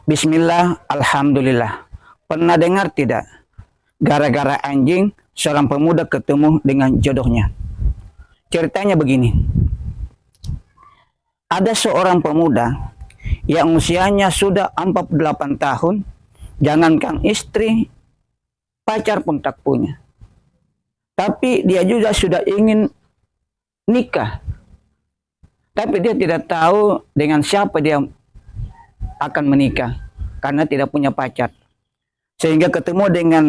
Bismillah, Alhamdulillah. Pernah dengar tidak? Gara-gara anjing, seorang pemuda ketemu dengan jodohnya. Ceritanya begini. Ada seorang pemuda yang usianya sudah 48 tahun, jangankan istri, pacar pun tak punya. Tapi dia juga sudah ingin nikah. Tapi dia tidak tahu dengan siapa dia akan menikah karena tidak punya pacar. Sehingga ketemu dengan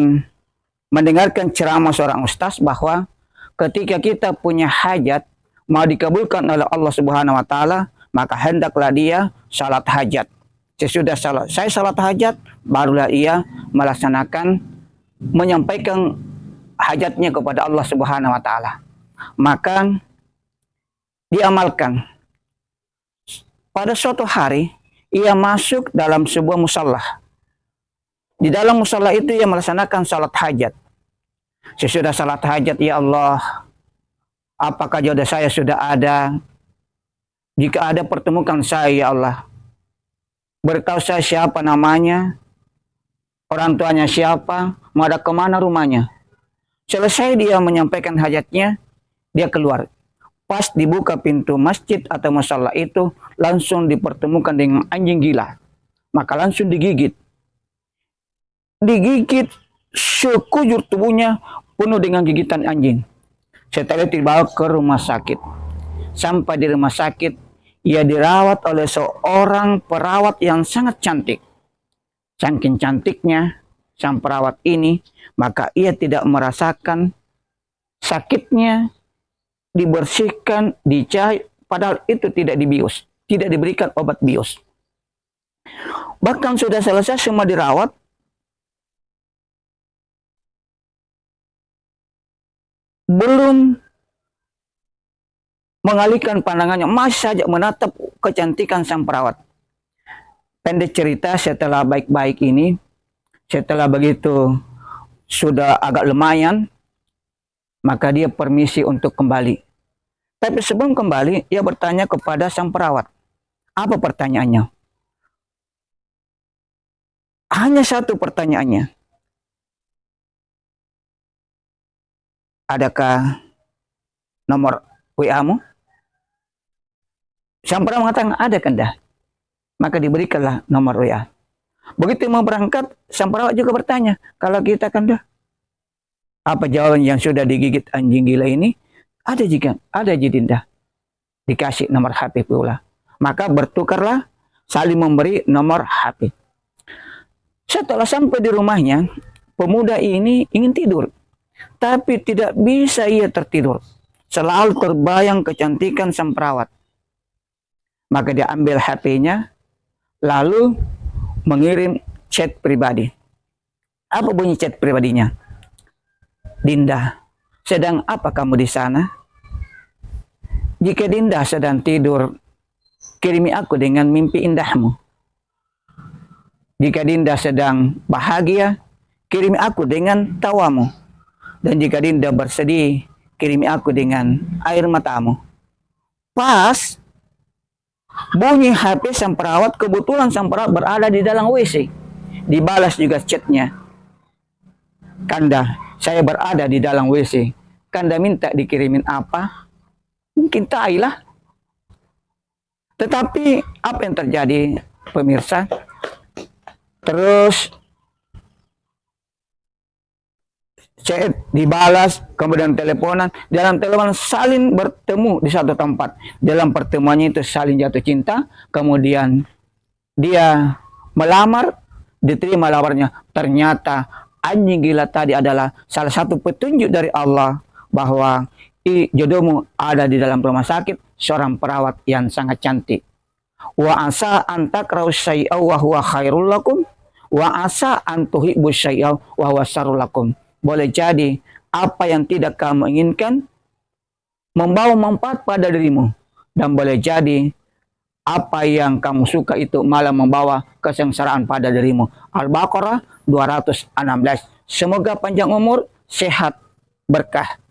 mendengarkan ceramah seorang ustaz bahwa ketika kita punya hajat mau dikabulkan oleh Allah Subhanahu wa taala, maka hendaklah dia salat hajat. Sesudah saya salat hajat, barulah ia melaksanakan menyampaikan hajatnya kepada Allah Subhanahu wa taala. Maka diamalkan. Pada suatu hari ia masuk dalam sebuah musallah. Di dalam musallah itu ia melaksanakan salat hajat. Sesudah salat hajat, ya Allah, apakah jodoh saya sudah ada? Jika ada, pertemukan saya, ya Allah. Beritahu saya siapa namanya, orang tuanya siapa, mau ada kemana rumahnya. Selesai dia menyampaikan hajatnya, dia keluar. Pas dibuka pintu masjid atau musallah itu, langsung dipertemukan dengan anjing gila. Maka langsung digigit. Digigit sekujur tubuhnya penuh dengan gigitan anjing. Setelah dibawa ke rumah sakit. Sampai di rumah sakit, ia dirawat oleh seorang perawat yang sangat cantik. Saking cantiknya sang perawat ini, maka ia tidak merasakan sakitnya, dibersihkan, dicahit, padahal itu tidak dibius, tidak diberikan obat bius. Bahkan sudah selesai semua dirawat, belum mengalihkan pandangannya, masih saja menatap kecantikan sang perawat. Pendek cerita, setelah baik-baik ini, setelah begitu sudah agak lumayan, maka dia permisi untuk kembali. Tapi sebelum kembali, ia bertanya kepada sang perawat. Apa pertanyaannya? Hanya satu pertanyaannya. Adakah nomor WA-mu? Sang perawat mengatakan, ada Kanda. Maka diberikanlah nomor WA. Begitu mau berangkat, sang perawat juga bertanya, kalau kita Kanda, apa jawaban yang sudah digigit anjing gila ini? Ada jika, ada Jidinda. Dikasih nomor HP pula. Maka bertukarlah, saling memberi nomor HP. Setelah sampai di rumahnya, pemuda ini ingin tidur. Tapi tidak bisa ia tertidur. Selalu terbayang kecantikan sang perawat. Maka dia ambil HP-nya, lalu mengirim chat pribadi. Apa bunyi chat pribadinya? Dinda, sedang apa kamu di sana? Jika Dinda sedang tidur, kirimi aku dengan mimpi indahmu. Jika Dinda sedang bahagia, kirimi aku dengan tawamu. Dan jika Dinda bersedih, kirimi aku dengan air matamu. Pas bunyi HP sang perawat, kebetulan sang perawat berada di dalam WC. Dibalas juga chatnya. Kanda, saya berada di dalam WC. Kanda minta dikirimin apa? Mungkin tai lah. Tetapi apa yang terjadi, pemirsa? Terus chat dibalas, kemudian teleponan. Dalam teleponan saling bertemu di satu tempat. Dalam pertemuannya itu saling jatuh cinta. Kemudian dia melamar, diterima lamarnya. Ternyata anjing gila tadi adalah salah satu petunjuk dari Allah bahwa jodohmu ada di dalam rumah sakit, seorang perawat yang sangat cantik. Wa asa antakrahu syai'aw wa huwa khairul lakum wa asa antuhibbu syai'aw wa huwa syarrul lakum. Boleh jadi apa yang tidak kamu inginkan membawa manfaat pada dirimu, dan boleh jadi apa yang kamu suka itu malah membawa kesengsaraan pada dirimu. Al-Baqarah 216. Semoga panjang umur, sehat, berkah.